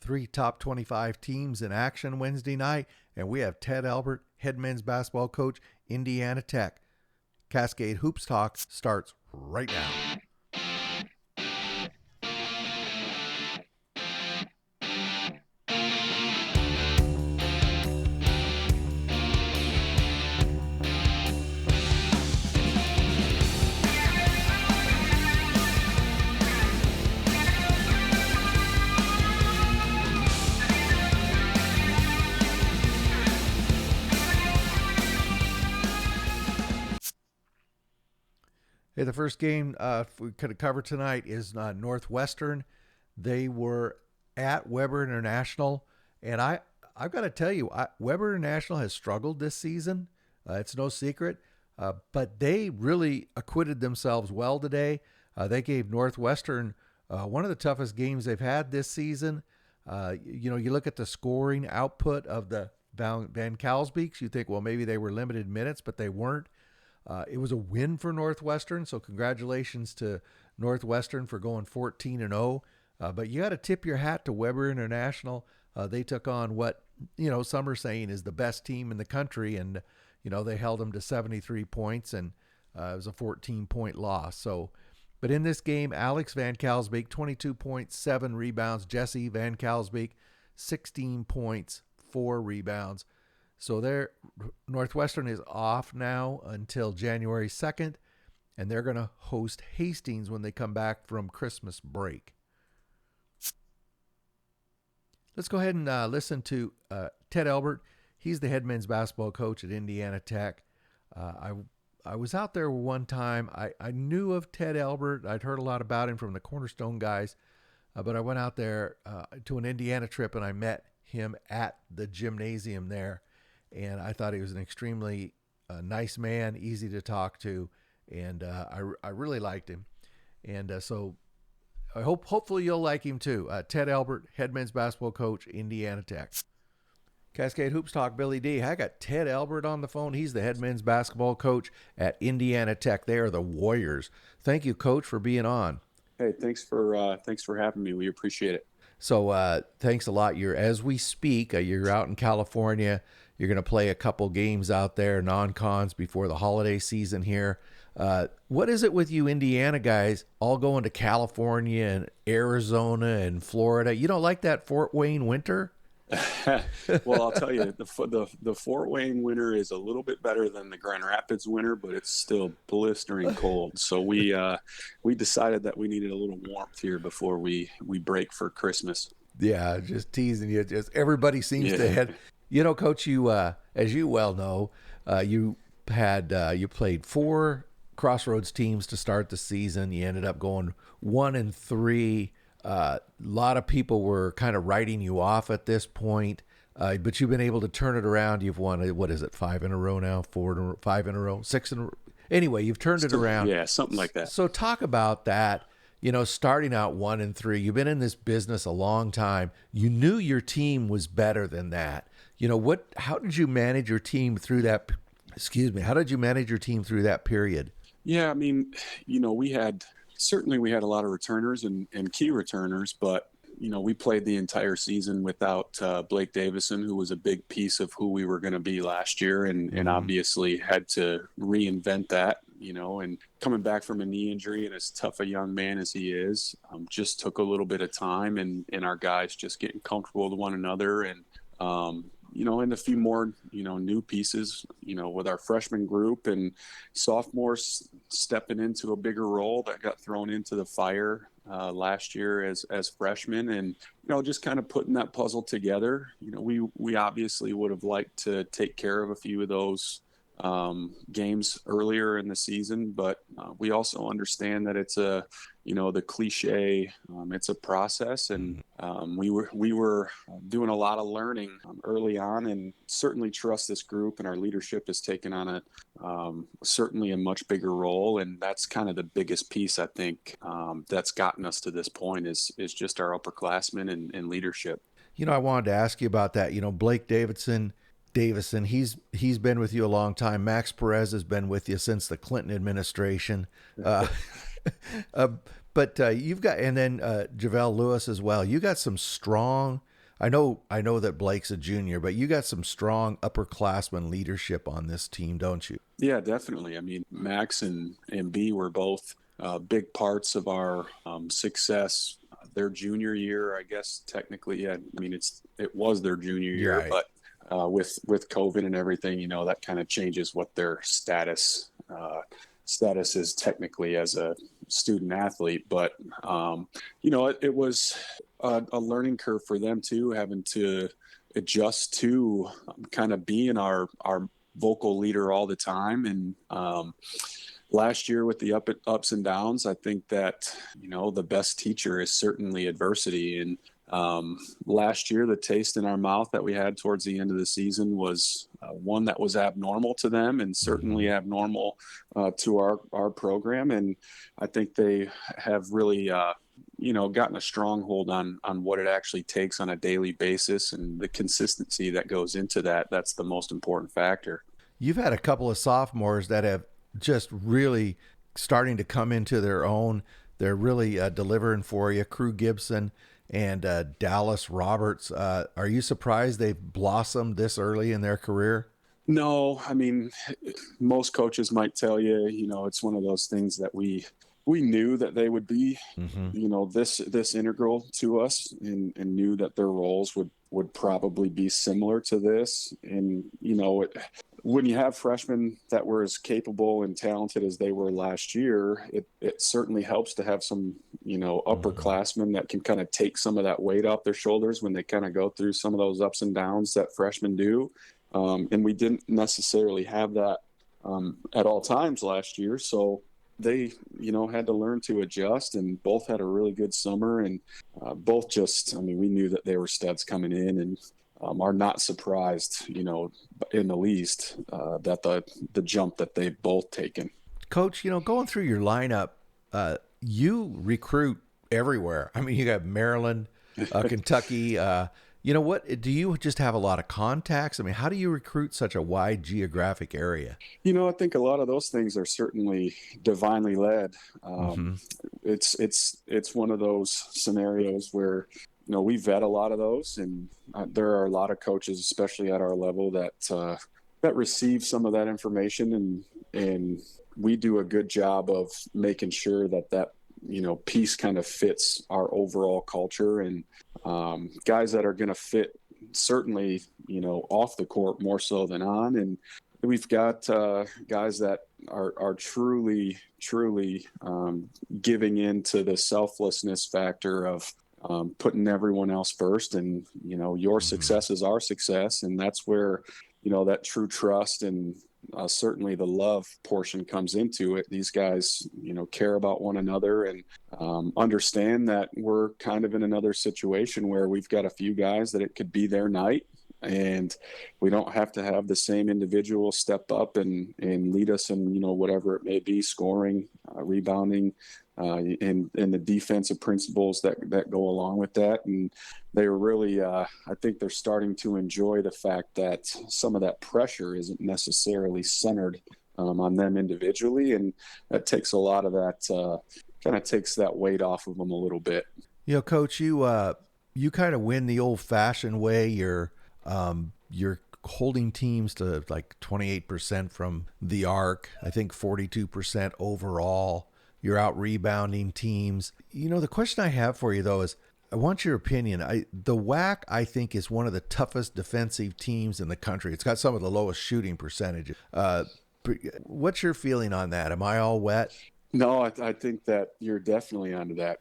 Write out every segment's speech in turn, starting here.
Three top 25 teams in action Wednesday night, and we have Ted Albert, head men's basketball coach, Indiana Tech. Cascade Hoops Talk starts right now. Hey, the first game we could cover tonight is Northwestern. They were at Weber International, and I've got to tell you, Weber International has struggled this season. It's no secret, but they really acquitted themselves well today. They gave Northwestern one of the toughest games they've had this season. You look at the scoring output of the Van Kalsbeeks, you think, well, maybe they were limited minutes, but they weren't. It was a win for Northwestern, so congratulations to Northwestern for going 14-0. But you got to tip your hat to Weber International. They took on what, some are saying is the best team in the country, and, they held them to 73 points, and it was a 14-point loss. But in this game, Alex Van Kalsbeek, 22.7 rebounds. Jesse Van Kalsbeek, 16 points, 4 rebounds. So Northwestern is off now until January 2nd, and they're going to host Hastings when they come back from Christmas break. Let's go ahead and listen to Ted Albert. He's the head men's basketball coach at Indiana Tech. I was out there one time. I knew of Ted Albert. I'd heard a lot about him from the Cornerstone guys, but I went out there to an Indiana trip, and I met him at the gymnasium there. And I thought he was an extremely nice man, easy to talk to, and I really liked him. And so I hopefully you'll like him too. Ted Albert, head men's basketball coach, Indiana Tech. Cascade Hoops Talk, Billy D. I got Ted Albert on the phone. He's the head men's basketball coach at Indiana Tech. They are the Warriors. Thank you, Coach, for being on. Hey, thanks for having me. We appreciate it. So thanks a lot. As we speak, you're out in California. You're going to play a couple games out there, non-cons, before the holiday season here. What is it with you Indiana guys all going to California and Arizona and Florida? You don't like that Fort Wayne winter? Well, I'll tell you, the Fort Wayne winter is a little bit better than the Grand Rapids winter, but it's still blistering cold. So we decided that we needed a little warmth here before we break for Christmas. Yeah, just teasing you. Just everybody seems to head. Coach, you as you well know, you played 4 Crossroads teams to start the season. You ended up going 1-3. A lot of people were kind of writing you off at this point, but you've been able to turn it around. You've won, 5 in a row now, 5 in a row, 6 in a row. Anyway, you've turned it around. Yeah, something like that. So talk about that. Starting out 1-3, you've been in this business a long time. You knew your team was better than that. How did you manage your team through that? How did you manage your team through that period? Yeah, I mean, we had a lot of returners and key returners, but we played the entire season without Blake Davison, who was a big piece of who we were going to be last year, and obviously had to reinvent that. And coming back from a knee injury, and as tough a young man as he is, just took a little bit of time, and our guys just getting comfortable with one another, and and a few more, new pieces, with our freshman group and sophomores stepping into a bigger role that got thrown into the fire last year as freshmen, and, just kind of putting that puzzle together. We obviously would have liked to take care of a few of those games earlier in the season, but we also understand that it's the cliche, it's a process, and we were doing a lot of learning early on, and certainly trust this group, and our leadership has taken on certainly a much bigger role, and that's kind of the biggest piece, I think, that's gotten us to this point is just our upperclassmen and leadership. I wanted to ask you about that. Blake Davison, he's been with you a long time. Max Perez has been with you since the Clinton administration. But you've got, and then JaVale Lewis as well. You got some strong I know that Blake's a junior, but you got some strong upperclassmen leadership on this team, don't you? Yeah, definitely. I mean, Max and B were both big parts of our success. Their junior year, I guess technically, yeah. I mean, it was their junior You're year, right. but with COVID and everything, that kind of changes what their status is technically as a student athlete. But it was a learning curve for them too, having to adjust to kind of being our vocal leader all the time. And last year with the ups and downs, I think that, the best teacher is certainly adversity. And last year, the taste in our mouth that we had towards the end of the season was one that was abnormal to them and certainly abnormal to our program. And I think they have really, gotten a stronghold on what it actually takes on a daily basis and the consistency that goes into that. That's the most important factor. You've had a couple of sophomores that have just really starting to come into their own. They're really delivering for you. Crew Gibson and Dallas Roberts. Are you surprised they've blossomed this early in their career? No, I mean, most coaches might tell you, it's one of those things that we knew that they would be, this integral to us, and knew that their roles would probably be similar to this. And when you have freshmen that were as capable and talented as they were last year, it certainly helps to have some, upperclassmen that can kind of take some of that weight off their shoulders when they kind of go through some of those ups and downs that freshmen do. And we didn't necessarily have that at all times last year. So they, had to learn to adjust, and both had a really good summer, and both we knew that they were studs coming in, and are not surprised, in the least, that the jump that they've both taken. Coach, going through your lineup, you recruit everywhere. I mean, you got Maryland, Kentucky. What do you just have a lot of contacts? I mean, how do you recruit such a wide geographic area? I think a lot of those things are certainly divinely led. It's one of those scenarios where we vet a lot of those, and there are a lot of coaches, especially at our level, that receive some of that information, and we do a good job of making sure that piece kind of fits our overall culture, and guys that are going to fit certainly, off the court more so than on. And we've got guys that are truly giving into the selflessness factor of putting everyone else first, and your success is our success, and that's where that true trust and certainly the love portion comes into it. These guys care about one another, and understand that we're kind of in another situation where we've got a few guys that it could be their night, and we don't have to have the same individual step up and lead us in whatever it may be, scoring, rebounding, and the defensive principles that go along with that. And they're really, I think they're starting to enjoy the fact that some of that pressure isn't necessarily centered on them individually, and that takes a lot of that, kind of takes that weight off of them a little bit. Coach, you kind of win the old-fashioned way. You're holding teams to like 28% from the arc. I think 42% overall. You're out rebounding teams. The question I have for you, though, is I want your opinion. The WAC, I think, is one of the toughest defensive teams in the country. It's got some of the lowest shooting percentages. What's your feeling on that? Am I all wet? No, I think that you're definitely onto that.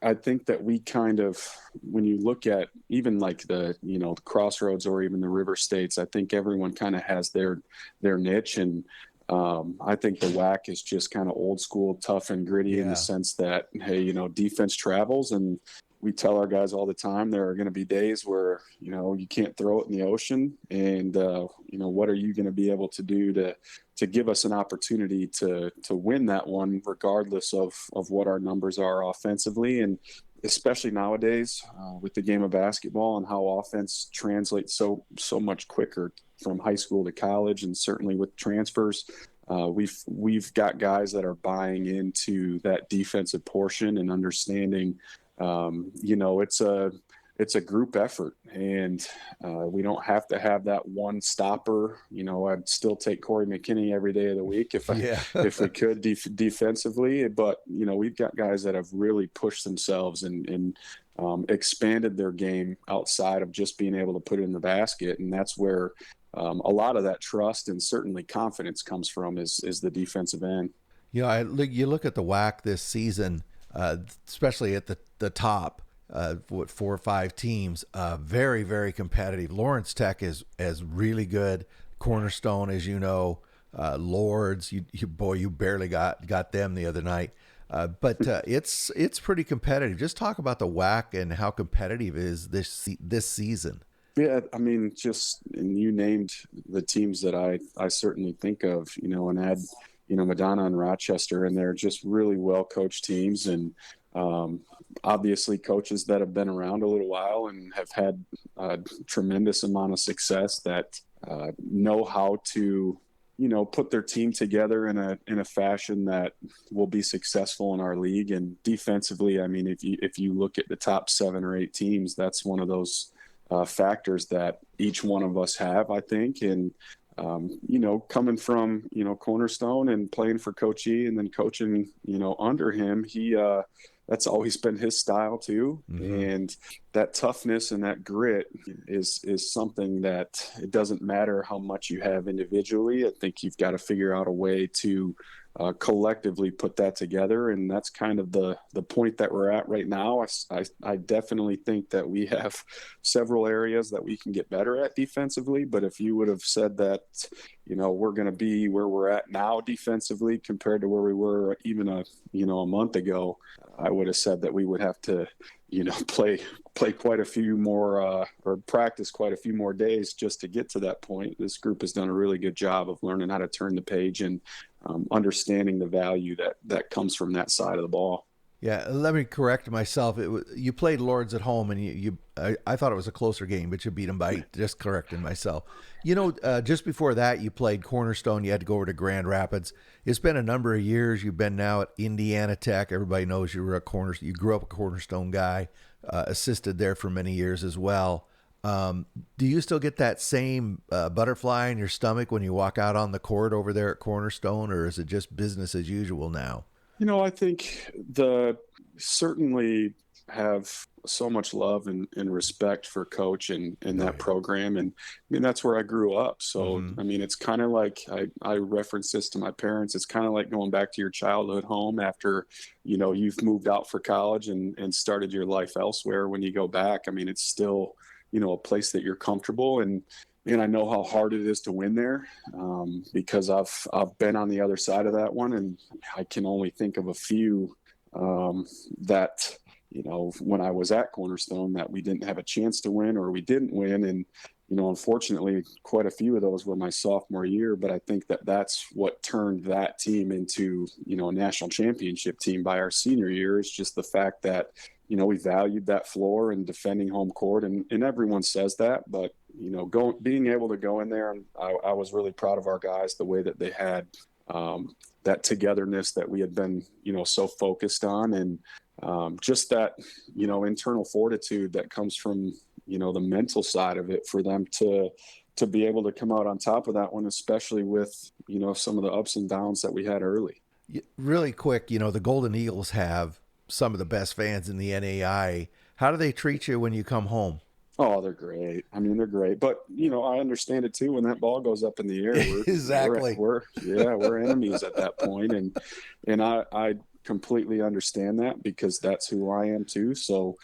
I think that we kind of, when you look at even like the Crossroads or even the River States, I think everyone kind of has their niche, and I think the WAC is just kind of old school, tough and gritty in the sense that, hey, defense travels, and we tell our guys all the time there are going to be days where you can't throw it in the ocean, and what are you going to be able to do to give us an opportunity to win that one, regardless of what our numbers are offensively. And especially nowadays with the game of basketball and how offense translates so much quicker from high school to college, and certainly with transfers, we've got guys that are buying into that defensive portion and understanding. It's it's a group effort, and we don't have to have that one stopper. I'd still take Corey McKinney every day of the week Yeah. if we could defensively. But we've got guys that have really pushed themselves and expanded their game outside of just being able to put it in the basket, and that's where a lot of that trust and certainly confidence comes from is the defensive end. You look at the WAC this season, especially at the top. 4 or 5 teams, very, very competitive. Lawrence Tech is really good. Cornerstone, as you know, Lords, you barely got them the other night. But it's pretty competitive. Just talk about the WAC and how competitive it is this season. Yeah, I mean, and you named the teams that I certainly think of, and add, Madonna and Rochester, and they're just really well coached teams, and obviously coaches that have been around a little while and have had a tremendous amount of success that know how to put their team together in a fashion that will be successful in our league. And defensively, I mean, if you look at the top 7 or 8 teams, that's one of those factors that each one of us have, I think. And coming from Cornerstone and playing for Coach E and then coaching under him, that's always been his style too. Mm-hmm. And that toughness and that grit is something that it doesn't matter how much you have individually. I think you've got to figure out a way to collectively put that together. And that's kind of the point that we're at right now. I definitely think that we have several areas that we can get better at defensively. But if you would have said that, we're going to be where we're at now defensively compared to where we were even a month ago, I would have said that we would have to, play quite a few more or practice quite a few more days just to get to that point. This group has done a really good job of learning how to turn the page and understanding the value that comes from that side of the ball. Yeah, let me correct myself. You played Lords at home, and I thought it was a closer game, but you beat them by just correcting myself. Just before that, you played Cornerstone. You had to go over to Grand Rapids. It's been a number of years. You've been now at Indiana Tech. Everybody knows you grew up a Cornerstone guy, assisted there for many years as well. Do you still get that same butterfly in your stomach when you walk out on the court over there at Cornerstone, or is it just business as usual now? I think certainly have so much love and respect for Coach and that program. And I mean, that's where I grew up. So, I mean, it's kind of like I reference this to my parents. It's kind of like going back to your childhood home after, you've moved out for college and started your life elsewhere. When you go back, I mean, it's still, a place that you're comfortable. And I know how hard it is to win there because I've been on the other side of that one, and I can only think of a few that when I was at Cornerstone that we didn't have a chance to win or we didn't win, and unfortunately, quite a few of those were my sophomore year. But I think that's what turned that team into a national championship team by our senior year. Is just the fact that we valued that floor and defending home court, and everyone says that, but being able to go in there, and I was really proud of our guys, the way that they had that togetherness that we had been, so focused on, and just that, internal fortitude that comes from, the mental side of it for them to be able to come out on top of that one, especially with, some of the ups and downs that we had early. Really quick, the Golden Eagles have some of the best fans in the NAIA. How do they treat you when you come home? Oh, they're great. I mean, they're great. But, I understand it too. When that ball goes up in the air, exactly. We're enemies at that point. And I completely understand that because that's who I am too. So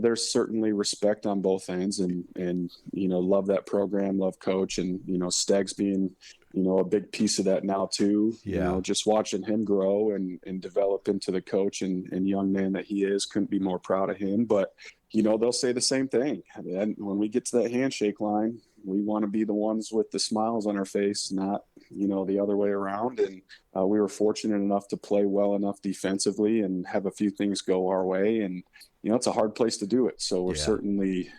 there's certainly respect on both ends, and love that program, love Coach, and, Steggs being, a big piece of that now too. Yeah. Just watching him grow and develop into the coach and young man that he is, couldn't be more proud of him. But they'll say the same thing. And when we get to that handshake line, we want to be the ones with the smiles on our face, not, the other way around. And we were fortunate enough to play well enough defensively and have a few things go our way. And, it's a hard place to do it. So we're certainly,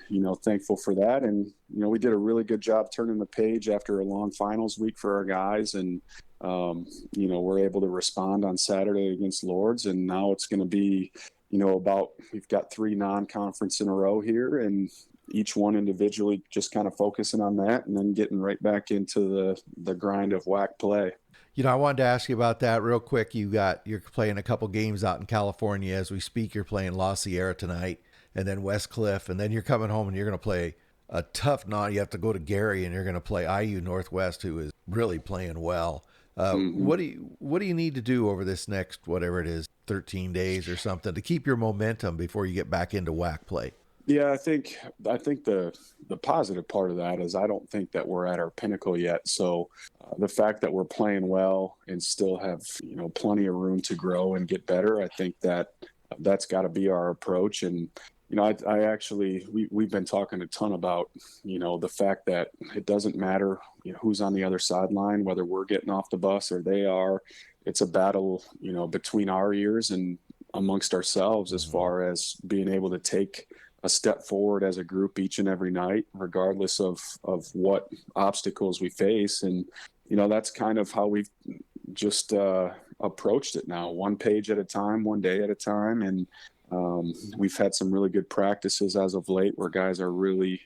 thankful for that. And, we did a really good job turning the page after a long finals week for our guys. And, we're able to respond on Saturday against Lords. And now it's going to be, we've got 3 non-conference in a row here, and each one individually just kind of focusing on that and then getting right back into the grind of WAC play. I wanted to ask you about that real quick. You're playing a couple games out in California as we speak. You're playing La Sierra tonight, and then West Cliff, and then you're coming home and you're going to play a tough non. You have to go to Gary, and you're going to play IU Northwest, who is really playing well. What do you need to do over this next, whatever it is, 13 days or something, to keep your momentum before you get back into WAC play? Yeah, I think the positive part of that is I don't think that we're at our pinnacle yet. So the fact that we're playing well and still have plenty of room to grow and get better, I think that's got to be our approach. And I actually we've been talking a ton about the fact that it doesn't matter who's on the other sideline, whether we're getting off the bus or they are. It's a battle between our ears and amongst ourselves as far as being able to take a step forward as a group each and every night, regardless of what obstacles we face. And, that's kind of how we've just approached it now, one page at a time, one day at a time. And we've had some really good practices as of late where guys are really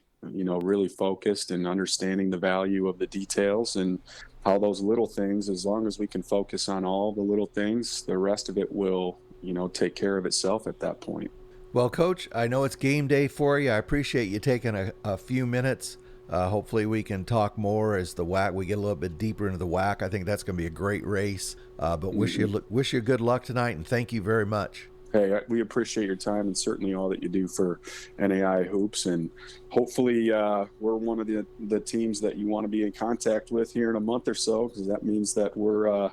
focused and understanding the value of the details and how those little things, as long as we can focus on all the little things, the rest of it will, take care of itself at that point. Well, Coach, I know it's game day for you. I appreciate you taking a few minutes. Hopefully we can talk more as we get a little bit deeper into the WAC. I think that's going to be a great race. But wish you good luck tonight, and thank you very much. Hey, we appreciate your time and certainly all that you do for NAIA hoops. And hopefully we're one of the teams that you want to be in contact with here in a month or so, because that means that we're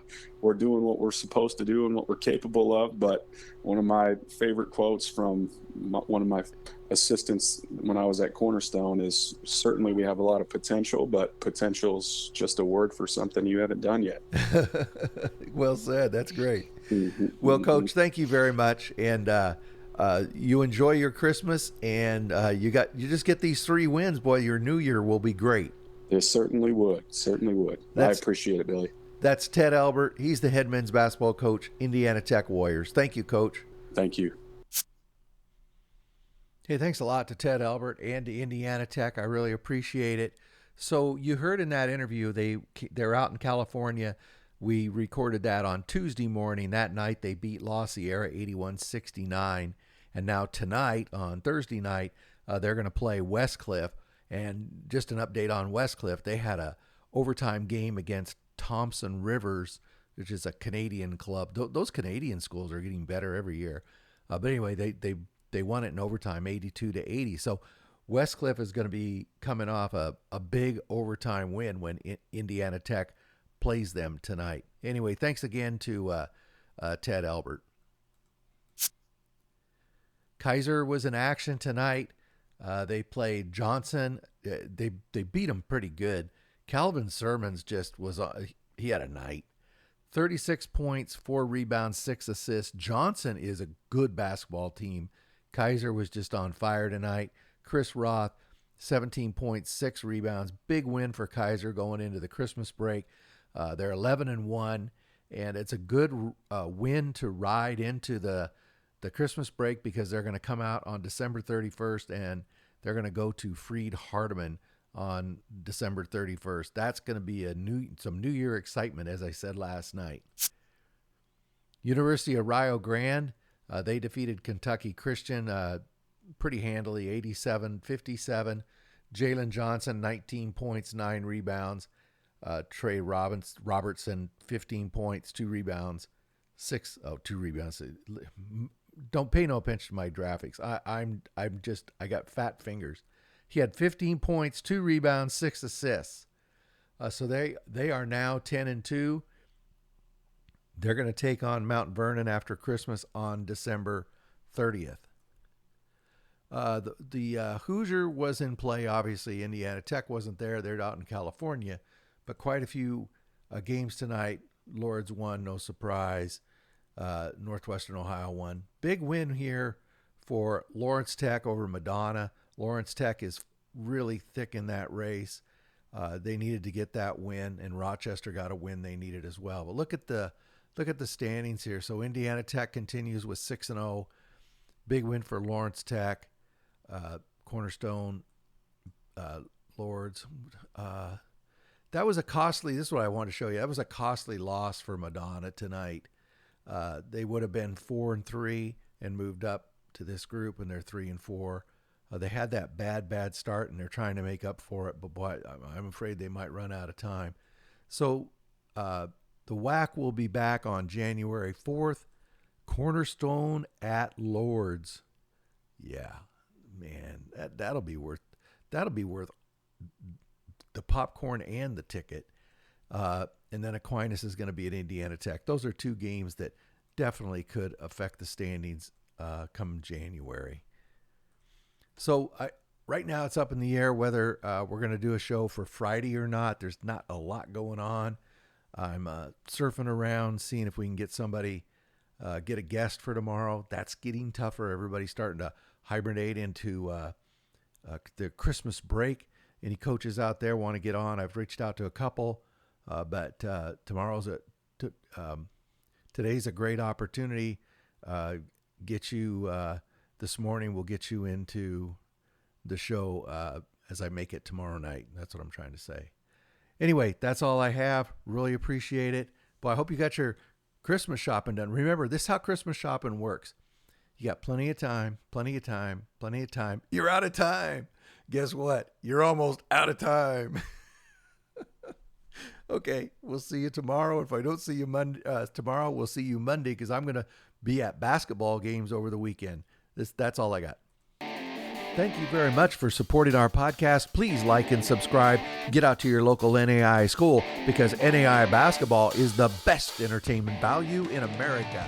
doing what we're supposed to do and what we're capable of. But one of my favorite quotes from one of my assistants when I was at Cornerstone is, certainly we have a lot of potential, but potential's just a word for something you haven't done yet. Well said. That's great. Well, Coach, thank you very much. And you enjoy your Christmas, and you just get these 3 wins. Boy, your new year will be great. It certainly would. I appreciate it, Billy. That's Ted Albert. He's the head men's basketball coach, Indiana Tech Warriors. Thank you, Coach. Thank you. Hey, thanks a lot to Ted Albert and to Indiana Tech. I really appreciate it. So you heard in that interview, they're out in California. We recorded that on Tuesday morning. That night, they beat La Sierra 81-69. And now tonight, on Thursday night, they're going to play West Cliff. And just an update on West Cliff, they had a overtime game against Thompson Rivers, which is a Canadian club. Those Canadian schools are getting better every year. But anyway, they won it in overtime, 82-80. So West Cliff is going to be coming off a big overtime win when Indiana Tech plays them tonight. Anyway, thanks again to Ted Albert. Kaiser was in action tonight. They played Johnson. They beat them pretty good. Calvin Sermons he had a night. 36 points, 4 rebounds, 6 assists. Johnson is a good basketball team. Kaiser was just on fire tonight. Chris Roth, 17 points, 6 rebounds. Big win for Kaiser going into the Christmas break. They're 11-1, and it's a good win to ride into the Christmas break, because they're going to come out on December 31st, and they're going to go to Freed Hardeman on December 31st. That's going to be some New Year excitement, as I said last night. University of Rio Grande, they defeated Kentucky Christian pretty handily, 87-57. Jalen Johnson, 19 points, 9 rebounds. Trey Robertson, 15 points, 2 rebounds, 2 rebounds. Don't pay no attention to my graphics. I got fat fingers. He had 15 points, 2 rebounds, 6 assists. So they are now 10-2. They're going to take on Mount Vernon after Christmas on December 30th. The Hoosier was in play. Obviously, Indiana Tech wasn't there. They're out in California. But quite a few games tonight. Lords won, no surprise. Northwestern Ohio won. Big win here for Lawrence Tech over Madonna. Lawrence Tech is really thick in that race. They needed to get that win, and Rochester got a win they needed as well. But look at the standings here. So Indiana Tech continues with 6-0. Big win for Lawrence Tech, Cornerstone, Lords. That was a costly, this is what I wanted to show you. That was a costly loss for Madonna tonight. They would have been 4-3 and moved up to this group, and they're 3-4. They had that bad start, and they're trying to make up for it, but boy, I'm afraid they might run out of time. So the WAC will be back on January 4th. Cornerstone at Lords. Yeah, man, that'll be worth the popcorn and the ticket. And then Aquinas is going to be at Indiana Tech. Those are two games that definitely could affect the standings come January. So right now it's up in the air whether we're going to do a show for Friday or not. There's not a lot going on. I'm surfing around, seeing if we can get somebody, get a guest for tomorrow. That's getting tougher. Everybody's starting to hibernate into the Christmas break. Any coaches out there want to get on? I've reached out to a couple, but today's a great opportunity. Get you this morning. We'll get you into the show as I make it tomorrow night. That's what I'm trying to say. Anyway, that's all I have. Really appreciate it. But I hope you got your Christmas shopping done. Remember, this is how Christmas shopping works. You got plenty of time. You're out of time. Guess what? You're almost out of time. Okay, we'll see you tomorrow. If I don't see you tomorrow, we'll see you Monday because I'm going to be at basketball games over the weekend. That's all I got. Thank you very much for supporting our podcast. Please like and subscribe. Get out to your local NAIA school because NAIA basketball is the best entertainment value in America.